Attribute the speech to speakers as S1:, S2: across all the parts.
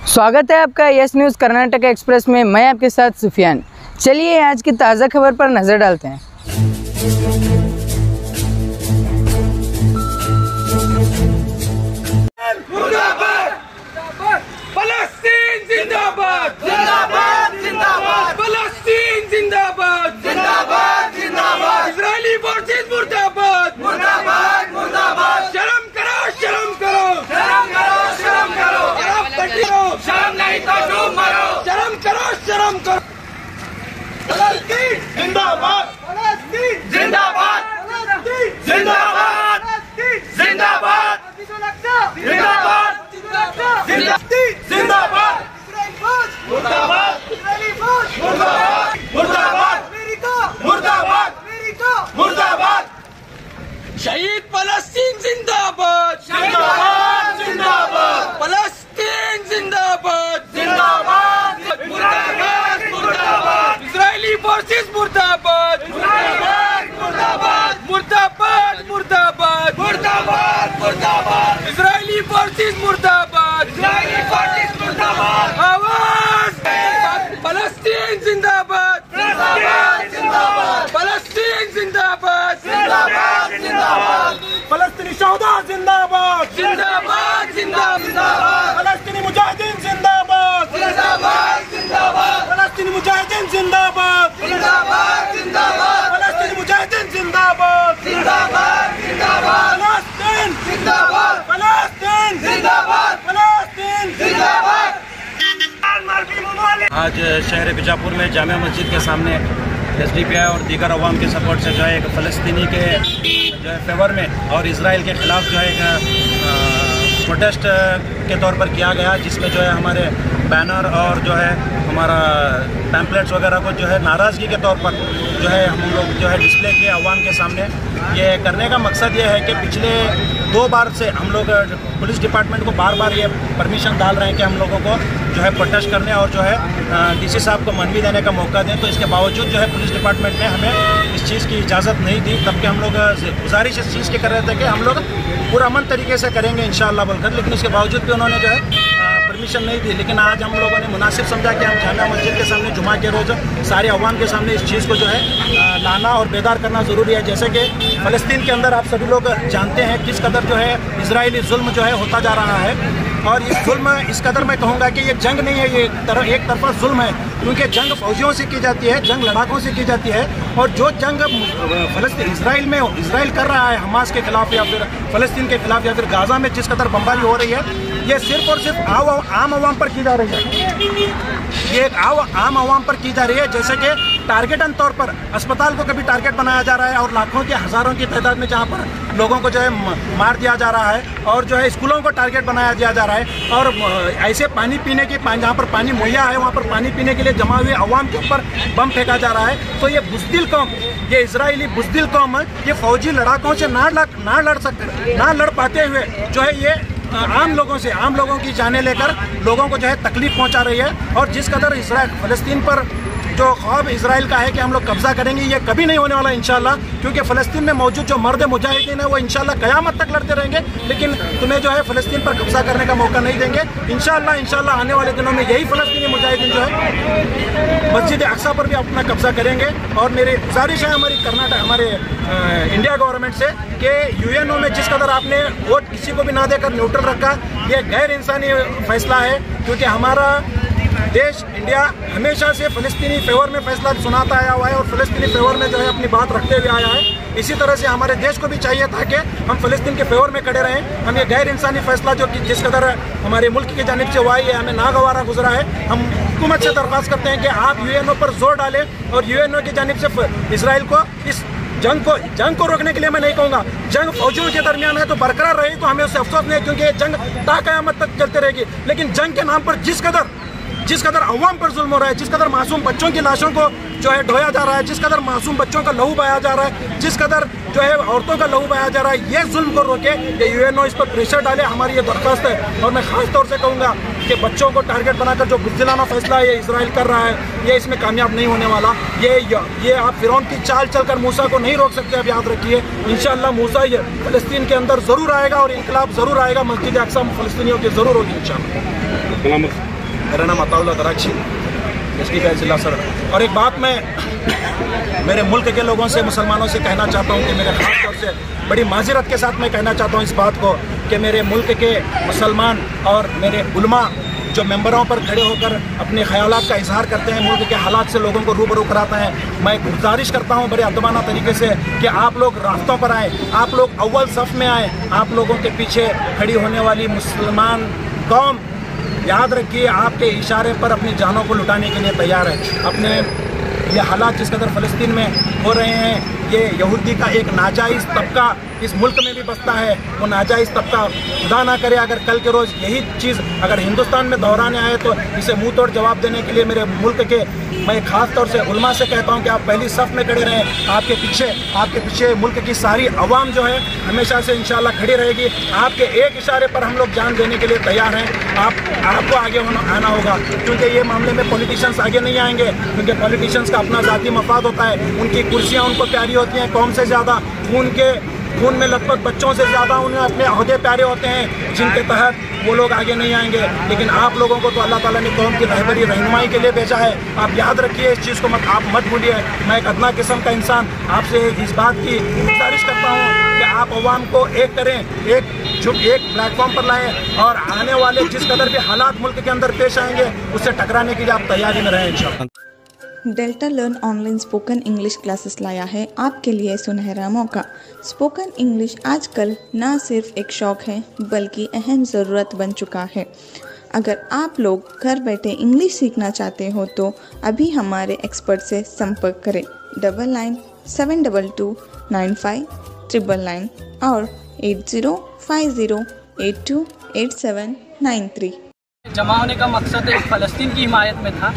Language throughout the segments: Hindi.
S1: स्वागत है आपका यस न्यूज़ कर्नाटक एक्सप्रेस में। मैं आपके साथ सुफियान। चलिए आज की ताज़ा खबर पर नज़र डालते हैं।
S2: इजरायली फोर्सेस मुर्दाबाद, मुर्दाबाद, मुर्दाबाद। शर्म करो, शर्म करो, शर्म करो, शर्म करो। शर्म नहीं तो डूब मरो। शर्म करो, शर्म करो। फलस्तीन जिंदाबाद, फलस्तीन जिंदाबाद, जिंदाबाद, जिंदाबाद, जिंदाबाद, जिंदाबाद, मुर्दाबाद, मुर्दाबाद, मुर्दाबाद, मुर्दाबाद, मुर्दाबाद। शहीद फलस्तीन जिंदाबाद, जिंदाबाद, जिंदाबाद। फलस्तीन जिंदाबाद, जिंदाबाद, मुर्दाबाद, मुर्दाबाद। इजरायली फोर्सेस मुर्दाबाद, मुर्दाबाद, मुर्दाबाद, मुर्दाबाद, मुर्दाबाद, मुर्दाबाद, मुर्दाबाद। इजरायली फोर्सेस मुर्दाबाद, इजरायली फोर्सेस मुर्दाबाद। आवाज फलस्तीन जिंदाबाद, जिंदाबाद, जिंदाबाद। फलस्तीन जिंदाबाद, जिंदाबाद, जिंदाबाद। फलस्तीनी शहदा जिंदाबाद, जिंदाबाद, जिंदाबाद। फलस्तीनी मुजाहिदीन जिंदाबाद, जिंदाबाद, जिंदाबाद। फलस्तीनी मुजाहिदीन जिंदाबाद, जिंदाबाद, जिंदाबाद। फलस्तीनी मुजाहिदीन जिंदाबाद, जिंदाबाद, जिंदाबाद। फलस्तीन जिंदाबाद, फलस्तीन जिंदाबाद, फलस्तीन जिंदाबाद।
S3: आज शहर बीजापुर में जामिया मस्जिद के सामने SDPI और दीगर अवाम के सपोर्ट से जो है एक फ़लस्तीनी के जो है फेवर में और इसराइल के ख़िलाफ़ जो है एक प्रोटेस्ट के तौर पर किया गया, जिसमें जो है हमारे बैनर और जो है हमारा पैम्पलेट्स वगैरह को जो है नाराज़गी के तौर पर जो है हम लोग जो है डिस्प्ले किए अवाम के सामने। ये करने का मकसद ये है कि पिछले 2 बार से हम लोग पुलिस डिपार्टमेंट को बार बार ये परमिशन डाल रहे हैं कि हम लोगों को जो है प्रोटेस्ट करने और जो है DC साहब को मनवी देने का मौका दें, तो इसके बावजूद जो है पुलिस डिपार्टमेंट ने हमें इस चीज़ की इजाज़त नहीं दी। तब के हम लोग गुजारिश इस चीज़ की कर रहे थे कि हम लोग पुरअमन तरीके से करेंगे इंशाअल्लाह बोलकर, लेकिन इसके बावजूद भी उन्होंने जो है परमिशन नहीं दी। लेकिन आज हम लोगों ने मुनासिब समझा कि हम जामिया मस्जिद के सामने जुमा के रोज़ सारे अवाम के सामने इस चीज़ को जो है लाना और बेदार करना ज़रूरी है। जैसे कि फ़लस्तीन के अंदर आप सभी लोग जानते हैं किस कदर जो है इजरायली जुल्म जो है होता जा रहा है, और इस जुल्म इस कदर मैं कहूँगा कि ये जंग नहीं है, ये एक तरफा जुल्म है, क्योंकि जंग फौजियों से की जाती है, जंग लड़ाकों से की जाती है। और जो जंग फ़लस्तीन इसराइल कर रहा है हमास के खिलाफ या फिर फ़लस्तीन के खिलाफ या फिर गाज़ा में जिस कदर बमबारी हो रही है, ये सिर्फ और सिर्फ आम आवाम पर की जा रही है। ये एक आम आवाम पर की जा रही है, जैसे कि टारगेटन तौर पर अस्पताल को कभी टारगेट बनाया जा रहा है और लाखों के हज़ारों की तादाद में जहाँ पर लोगों को जो है मार दिया जा रहा है, और जो है स्कूलों को टारगेट बनाया दिया जा रहा है। और ऐसे पानी पीने की जहाँ पर पानी मुहैया है वहाँ पर पानी पीने के लिए जमा हुए अवाम के ऊपर बम फेंका जा रहा है। तो ये बुज़दिल कौम, ये इजरायली बुज़दिल कौम, ये फौजी लड़ाकों से ना लड़ पाते हुए जो है ये आम लोगों की जाने लेकर लोगों को जो है तकलीफ पहुंचा रही है। और जिस कदर इसराइल फ़लस्तीन पर जो ख्वाब इसराइल का है कि हम लोग कब्जा करेंगे, ये कभी नहीं होने वाला इंशाल्लाह, क्योंकि फ़लस्तीन में मौजूद जो मर्द मुजाहिदीन है वो इंशाल्लाह क़यामत तक लड़ते रहेंगे, लेकिन तुम्हें जो है फ़लस्तीन पर कब्जा करने का मौका नहीं देंगे इंशाल्लाह। आने वाले दिनों में यही फ़लस्तीनी मुजाहिदीन जो है मस्जिद अक्सा पर भी अपना कब्जा करेंगे। और मेरी गुजारिश है हमारे इंडिया गवर्नमेंट से कि UNO में जिस कदर आपने वोट किसी को भी ना देकर न्यूट्रल रखा, ये गैर इंसानी फैसला है, क्योंकि हमारा देश इंडिया हमेशा से फ़लस्तीनी फेवर में फैसला सुनाता आया हुआ है और फ़लस्तीनी फेवर में जो है अपनी बात रखते हुए आया है। इसी तरह से हमारे देश को भी चाहिए था कि हम फ़लस्तीन के फेवर में खड़े रहें। हम ये गैर इंसानी फैसला जो कि जिस कदर हमारे मुल्क की जानिब से हुआ है, ये हमें नागवारा गुजरा है। हम हुकूमत से दरख्वास्त करते हैं कि आप UNO पर जोर डालें और UNO की जानिब से इसराइल को इस जंग को रोकने के लिए मैं नहीं कहूँगा, जंग फौजियों के दरमियान है तो बरकरार रही तो हमें उससे अफसोस नहीं है, क्योंकि ये जंग ताक़यामत तक चलती रहेगी। लेकिन जंग के नाम पर जिस कदर अवाम पर जुल्म हो रहा है, जिस कदर मासूम बच्चों की लाशों को
S4: जो है ढोया जा रहा है, जिस कदर मासूम बच्चों का लहू बहाया जा रहा है, जिस कदर जो है औरतों का लहू बहाया जा रहा है, ये जुल्म को रोके, ये यूएनओ इस पर प्रेशर डाले, हमारी ये दरख्वास्त है। और मैं खास तौर से कहूँगा कि बच्चों को टारगेट बनाकर जो बुज़दिलाना फैसला है ये इजराइल कर रहा है, ये इसमें कामयाब नहीं होने वाला। ये आप फिरौन की चाल चलकर मूसा को नहीं रोक सकते, अब याद रखिए। इंशाअल्लाह मूसा ये फ़लस्तीन के अंदर ज़रूर आएगा और इनकलाब ज़रूर आएगा, मस्जिद अक्सा फ़लस्तीनियों की ज़रूर होगी इंशाअल्लाह। मेरा नाम अताउल्ला कराची, इसकी का जिला सदर। और एक बात मैं मेरे मुल्क के लोगों से, मुसलमानों से कहना चाहता हूँ कि मेरे खास तौर से बड़ी माजरत के साथ मैं कहना चाहता हूँ इस बात को कि मेरे मुल्क के मुसलमान और मेरे उलमा जो मेंबरों पर खड़े होकर अपने ख्यालात का इजहार करते हैं, मुल्क के हालात से लोगों को रूबरू कराते हैं, मैं गुजारिश करता हूँ बड़े अदबाना तरीके से कि आप लोग रास्तों पर आएँ, आप लोग अव्वल सफ़ में आएँ। आप लोगों के पीछे खड़ी होने वाली मुसलमान कौम, याद रखिए, आपके इशारे पर अपनी जानों को लुटाने के लिए तैयार है। अपने ये हालात जिस कदर फ़लस्तीन में हो रहे हैं, ये यहूदी का एक नाजायज़ तबका इस मुल्क में भी बसता है, वो नाजायज़ तबका खुदा ना करे अगर कल के रोज़ यही चीज़ अगर हिंदुस्तान में दोहराने आए तो इसे मुंह तोड़ जवाब देने के लिए मेरे मुल्क के मैं ख़ास तौर से उलमा से कहता हूँ कि आप पहली सफ़ में खड़े रहें। आपके पीछे मुल्क की सारी अवाम जो है हमेशा से इंशाअल्लाह खड़ी रहेगी। आपके एक इशारे पर हम लोग जान देने के लिए तैयार हैं। आपको आगे आना होगा, क्योंकि ये मामले में पॉलिटिशियंस आगे नहीं आएंगे, क्योंकि पॉलिटिशियंस का अपना ज़ाती मफाद होता है, उनकी कुर्सियाँ उनको प्यारी होती हैं, कौम से ज़्यादा खून में लथपथ बच्चों से ज़्यादा उन्हें अपने ओहदे प्यारे होते हैं, जिनके तहत वो लोग आगे नहीं आएंगे। लेकिन आप लोगों को तो अल्लाह ताला ने कौम की रहबरी रहनुमाई के लिए भेजा है। आप याद रखिए इस चीज़ को, आप मत भूलिए। मैं एक अदना किस्म का इंसान आपसे इस बात की गुजारिश करता हूँ कि आप अवाम को एक करें, एक प्लेटफॉर्म पर लाएं और आने वाले जिस कदर भी हालात मुल्क के अंदर पेश आएंगे उससे टकराने के लिए आप तैयारी में रहें इंशाअल्लाह।
S5: Delta learn online spoken English classes लाया है आपके लिए सुनहरा मौका। स्पोकन इंग्लिश आजकल ना सिर्फ एक शौक़ है बल्कि अहम ज़रूरत बन चुका है। अगर आप लोग घर बैठे इंग्लिश सीखना चाहते हो तो अभी हमारे एक्सपर्ट से संपर्क करें 9972295999 और 8050828793।
S6: जमा होने का मकसद एक फ़लस्तीन की हिमायत में था।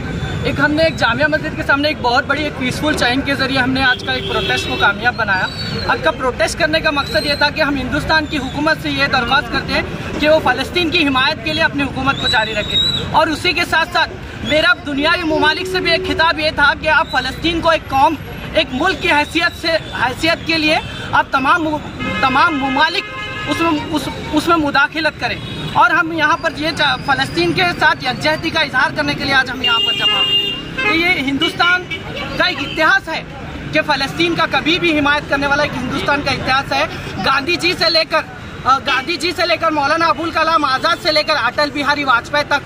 S6: हमने एक जामिया मस्जिद के सामने एक बहुत बड़ी एक पीसफुल चैन के ज़रिए हमने आज का एक प्रोटेस्ट को कामयाब बनाया। आज का प्रोटेस्ट करने का मकसद ये था कि हम हिंदुस्तान की हुकूमत से ये दरख्वास्त करते हैं कि वो फ़लस्तीन की हिमायत के लिए अपनी हुकूमत को जारी रखें। और उसी के साथ साथ मेरा दुनियावी ममालिक से भी एक खिताब ये था कि आप फ़लस्तीन को एक कौम, एक मुल्क की हैसियत के लिए आप तमाम ममालिक उसमें मुदाखिलत करें। और हम यहाँ पर ये फ़लस्तीन के साथ यकजहती का इजहार करने के लिए आज हम यहाँ पर जमा हुए। ये हिंदुस्तान का एक इतिहास है कि फ़लस्तीन का कभी भी हिमायत करने वाला एक हिंदुस्तान का इतिहास है। गांधी जी से लेकर मौलाना अबुल कलाम आज़ाद से लेकर अटल बिहारी वाजपेयी तक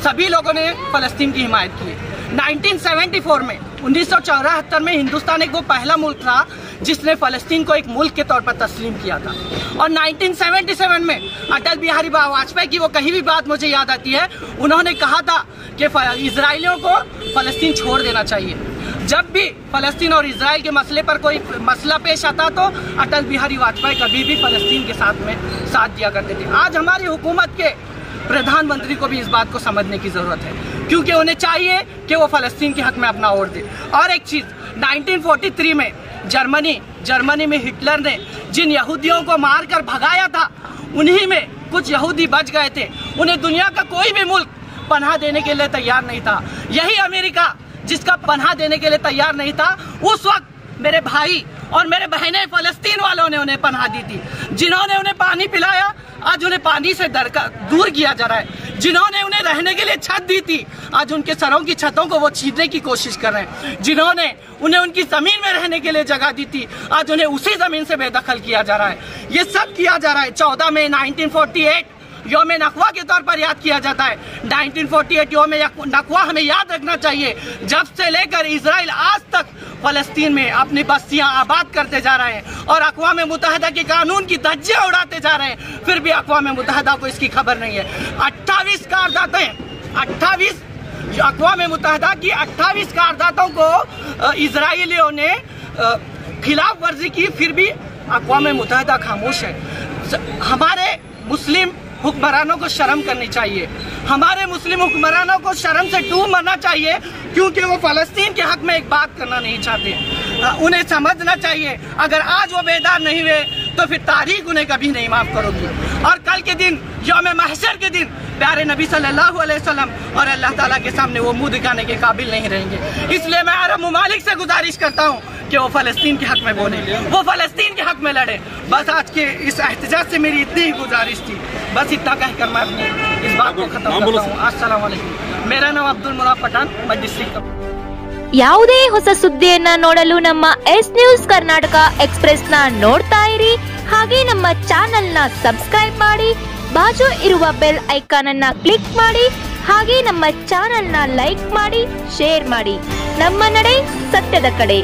S6: सभी लोगों ने फ़लस्तीन की हिमायत की है। 1974 में 1974 में हिंदुस्तान एक वो पहला मुल्क था जिसने फ़लस्तीन को एक मुल्क के तौर पर तस्लीम किया था। और 1977 में अटल बिहारी वाजपेयी की वो कहीं भी बात मुझे याद आती है, उन्होंने कहा था कि इजराइलियों को फ़लस्तीन छोड़ देना चाहिए। जब भी फ़लस्तीन और इजराइल के मसले पर कोई मसला पेश आता तो अटल बिहारी वाजपेयी कभी भी फ़लस्तीन के साथ दिया करते थे। आज हमारी हुकूमत के प्रधानमंत्री को भी इस बात को समझने की ज़रूरत है, क्योंकि उन्हें चाहिए कि वो फ़लस्तीन के हक़ में अपना वोट दे। और एक चीज़, 1943 में जर्मनी में हिटलर ने जिन यहूदियों को मारकर भगाया था, उन्हीं में कुछ यहूदी बच गए थे। उन्हें दुनिया का कोई भी मुल्क पनाह देने के लिए तैयार नहीं था। यही अमेरिका जिसका पनाह देने के लिए तैयार नहीं था, उस वक्त मेरे भाई और मेरे बहनें फ़लस्तीन वालों ने उन्हें पनाह दी थी। जिन्होंने उन्हें पानी पिलाया, आज उन्हें पानी से दूर किया जा रहा है। जिन्होंने उन्हें रहने के लिए छत दी थी, आज उनके सरों की छतों को वो छीनने की कोशिश कर रहे हैं। जिन्होंने उन्हें उनकी ज़मीन में रहने के लिए जगह दी थी, आज उन्हें उसी ज़मीन से बेदखल किया जा रहा है। ये सब किया जा रहा है। 14 मई 1948 यौम नकवा के तौर पर याद किया जाता है। 1948 यौम नकवा हमें याद रखना चाहिए, जब से लेकर इजराइल आज तक फ़लस्तीन में अपनी बस्तियां आबाद करते जा रहे हैं और अक़वाम मुत्तहिदा के कानून की धज्जियां उड़ाते जा रहे हैं, फिर भी अक़वाम मुत्तहिदा को इसकी खबर नहीं है। 28 अक़वाम मुत्तहिदा की 28 कारदातों को इजराइलियों ने खिलाफ वर्जी की, फिर भी अक़वाम मुत्तहिदा खामोश है। हमारे मुस्लिम हुक्मरानों को शर्म करनी चाहिए। हमारे मुस्लिम हुक्मरानों को शर्म से डूब मरना चाहिए, क्योंकि वो फ़लस्तीन के हक में एक बात करना नहीं चाहते। उन्हें समझना चाहिए, अगर आज वो बेदार नहीं हुए तो फिर तारीख उन्हें कभी नहीं माफ़ करोगी। और कल के दिन, यौम महशर के दिन, प्यारे नबी सल्लल्लाहु अलैहि वसल्लम और अल्लाह ताला के सामने वो मुंह दिखाने के काबिल नहीं रहेंगे। इसलिए मैं अरब ममालिक से गुजारिश करता हूँ कि वो फ़लस्तीन के हक में बोले, वो फ़लस्तीन के हक में लड़े। बस आज के इस एहतजाज से मेरी इतनी ही गुजारिश थी। बस इतना कहकर मैं अपनी इस बात को खत्म करता हूँ। अस्सलाम वालेकुम। मेरा नाम अब्दुल मुनाफ पठान, मैं डिस्ट्रिक्ट।
S7: ಯಾವುದೇ ಹೊಸ ಸುದ್ದಿಯನ್ನ ನೋಡಲು ನಮ್ಮ ಎಸ್ ನ್ಯೂಸ್ ಕರ್ನಾಟಕ ಎಕ್ಸ್‌ಪ್ರೆಸ್‌ನ ನೋಡ್ತಾ ಇರಿ, ಹಾಗೆ ನಮ್ಮ ಚಾನೆಲ್ನ ಸಬ್ಸ್ಕ್ರೈಬ್ ಮಾಡಿ, ಬಾಜು ಇರುವ ಬೆಲ್ ಐಕಾನ್ ಅನ್ನ ಕ್ಲಿಕ್ ಮಾಡಿ, ಹಾಗೆ ನಮ್ಮ ಚಾನೆಲ್ನ ಲೈಕ್ ಮಾಡಿ, ಶೇರ್ ಮಾಡಿ. ನಮ್ಮ ನಡೆ ಸತ್ಯದ ಕಡೆ.